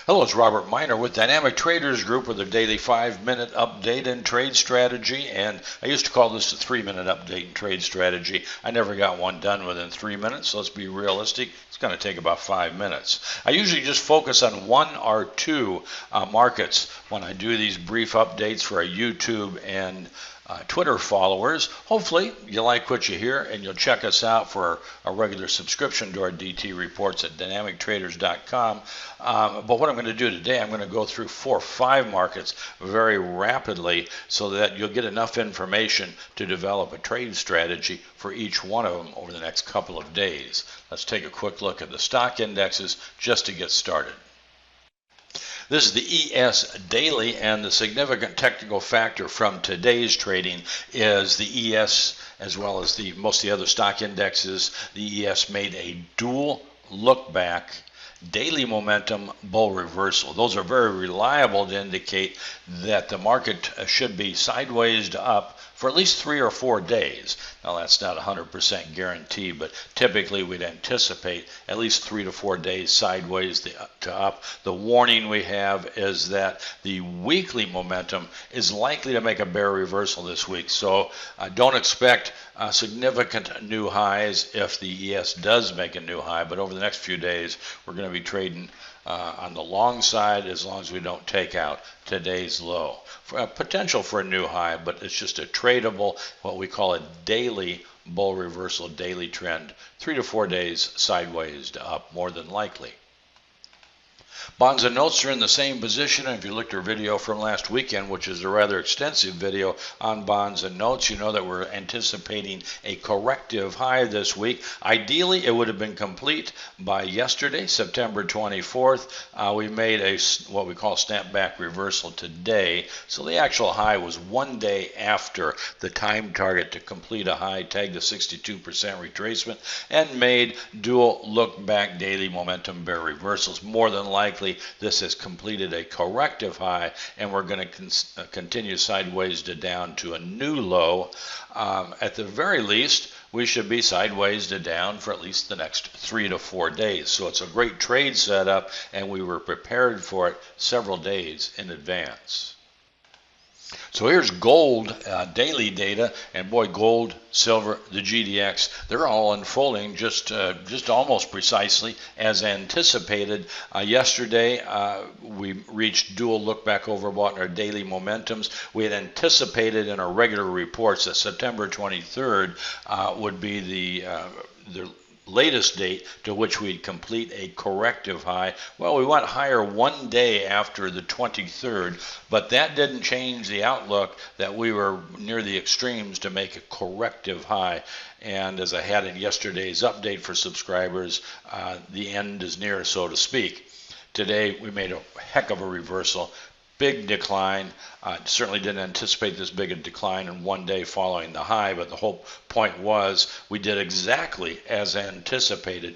Hello, it's Robert Miner with Dynamic Traders Group with a daily 5-minute update in trade strategy. And I used to call this a 3-minute update in trade strategy. I never got one done within 3 minutes, so let's be realistic. It's going to take about 5 minutes. I usually just focus on one or two markets when I do these brief updates for our YouTube and Twitter followers. Hopefully you like what you hear and you'll check us out for a regular subscription to our DT reports at dynamictraders.com. But what I'm going to do today, I'm going to go through 4 or 5 markets very rapidly so that you'll get enough information to develop a trade strategy for each one of them over the next couple of days. Let's take a quick look at the stock indexes just to get started. This is the ES Daily, and the significant technical factor from today's trading is the ES, as well as most of the other stock indexes. The ES made a dual look back daily momentum bull reversal. Those are very reliable to indicate that the market should be sideways to up for at least 3 or 4 days. Now that's not 100% guarantee, but typically we'd anticipate at least 3 to 4 days sideways to up. The warning we have is that the weekly momentum is likely to make a bear reversal this week. So don't expect significant new highs if the ES does make a new high, but over the next few days we're going to be trading on the long side as long as we don't take out today's low. Potential for a new high, but it's just a tradable, what we call a daily bull reversal, daily trend, 3 to 4 days sideways to up, more than likely. Bonds and notes are in the same position. And if you looked at our video from last weekend, which is a rather extensive video on bonds and notes, you know that we're anticipating a corrective high this week. Ideally, it would have been complete by yesterday, September 24th. We made what we call snapback reversal today. So the actual high was 1 day after the time target to complete a high, tagged a 62% retracement, and made dual look back daily momentum bear reversals. More than likely, this has completed a corrective high, and we're going to continue sideways to down to a new low. At the very least, we should be sideways to down for at least the next 3 to 4 days. So it's a great trade setup, and we were prepared for it several days in advance. So here's gold daily data, and boy, gold, silver, the GDX, they're all unfolding just almost precisely as anticipated. Yesterday, we reached dual look back overbought in our daily momentums. We had anticipated in our regular reports that September 23rd would be the latest date to which we'd complete a corrective high. Well, we went higher 1 day after the 23rd, but that didn't change the outlook that we were near the extremes to make a corrective high. And as I had in yesterday's update for subscribers, the end is near, so to speak. Today, we made a heck of a reversal. Big decline. Certainly didn't anticipate this big a decline in 1 day following the high, but the whole point was we did exactly as anticipated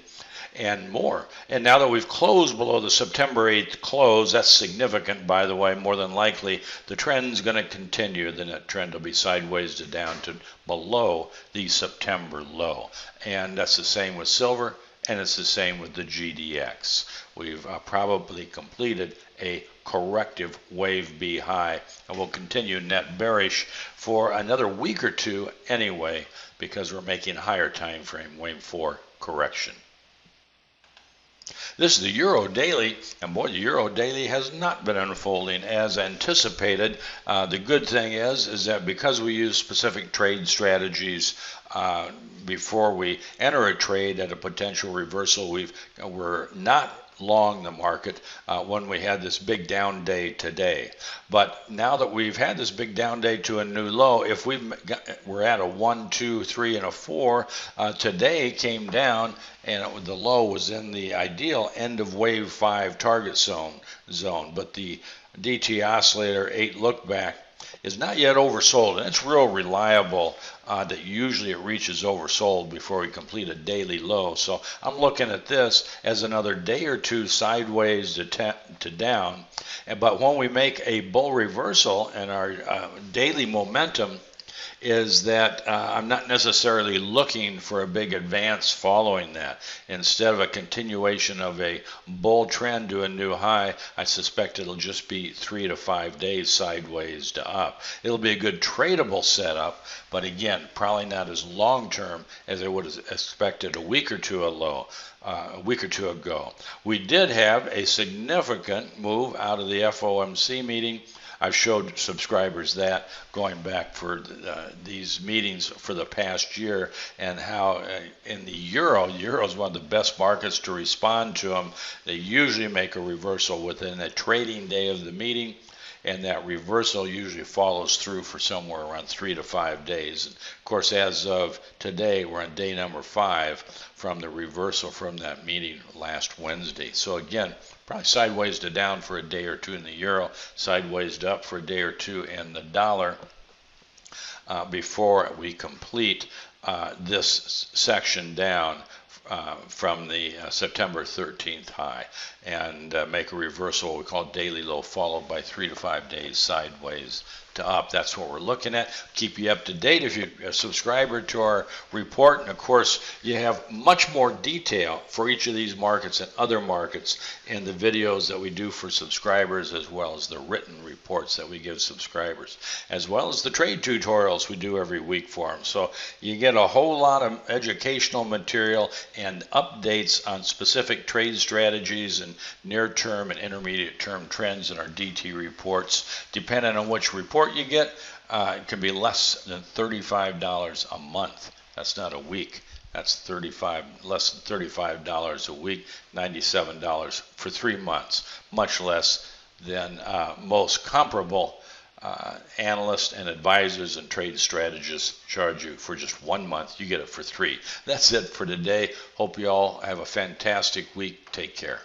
and more. And now that we've closed below the September 8th close, that's significant, by the way. More than likely, the trend's going to continue. The net trend will be sideways to down to below the September low. And that's the same with silver, and it's the same with the GDX. We've probably completed a corrective wave B high, and we'll continue net bearish for another week or two anyway, because we're making a higher time frame wave 4 correction. This is the Euro Daily, and boy, the Euro Daily has not been unfolding as anticipated. The good thing is that because we use specific trade strategies before we enter a trade at a potential reversal, we're not long the market when we had this big down day today. But now that we've had this big down day to a new low, if we're at a 1, 2, 3, and a 4, today came down and the low was in the ideal end of wave 5 target zone. But the DT oscillator 8 look back is not yet oversold, and it's real reliable that usually it reaches oversold before we complete a daily low. So I'm looking at this as another day or two sideways to down. But when we make a bull reversal and our daily momentum is that I'm not necessarily looking for a big advance following that. Instead of a continuation of a bull trend to a new high, I suspect it'll just be 3 to 5 days sideways to up. It'll be a good tradable setup, but again, probably not as long term as I would have expected a week or two ago. We did have a significant move out of the FOMC meeting. I've showed subscribers that going back for these meetings for the past year, and how in the euro is one of the best markets to respond to them. They usually make a reversal within a trading day of the meeting, and that reversal usually follows through for somewhere around 3 to 5 days. And of course, as of today, we're on day number 5 from the reversal from that meeting last Wednesday. So again, probably sideways to down for a day or two in the euro, sideways to up for a day or two in the dollar before we complete this section down from the September 13th high and make a reversal, what we call daily low, followed by 3 to 5 days sideways to up. That's what we're looking at. Keep you up to date if you're a subscriber to our report. And of course, you have much more detail for each of these markets and other markets in the videos that we do for subscribers, as well as the written reports that we give subscribers, as well as the trade tutorials we do every week for them. So you get a whole lot of educational material and updates on specific trade strategies and near-term and intermediate-term trends in our DT reports. Depending on which report you get, it can be less than $35 a month. That's not a week. That's less than $35 a week, $97 for 3 months, much less than most comparable analysts and advisors and trade strategists charge you for just 1 month. You get it for 3. That's it for today. Hope you all have a fantastic week. Take care.